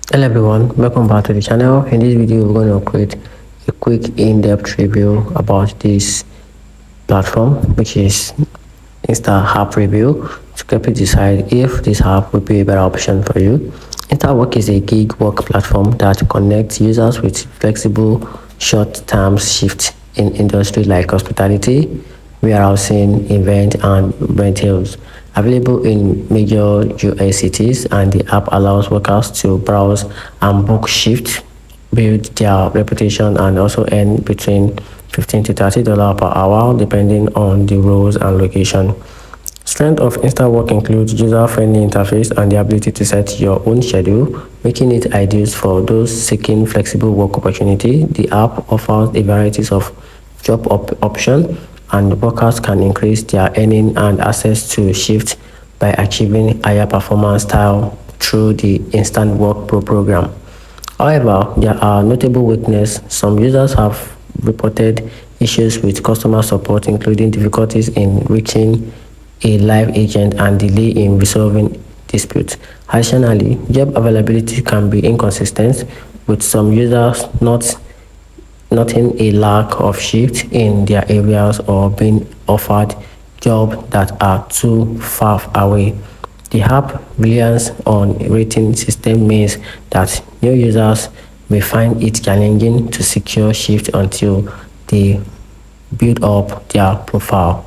Hello everyone, welcome back to the channel. In this video, we're going to create a quick in-depth review about this platform, which is Insta App Review, to quickly decide if this app would be a better option for you. Instawork is a gig work platform that connects users with flexible short-term shifts in industries like hospitality, warehousing, event, and rentals. Available in major US cities, and the app allows workers to browse and book shifts, build their reputation, and also earn between $15 to $30 per hour depending on the roles and location. Strength of Instawork includes user-friendly interface and the ability to set your own schedule, making it ideal for those seeking flexible work opportunity. The app offers a variety of job options, and workers can increase their earning and access to shifts by achieving higher performance style through the Instant Work Pro program. However, there are notable weaknesses. Some users have reported issues with customer support, including difficulties in reaching a live agent and delay in resolving disputes. Additionally, job availability can be inconsistent, with some users noting a lack of shifts in their areas or being offered jobs that are too far away. The app reliance on rating system means that new users may find it challenging to secure shifts until they build up their profile.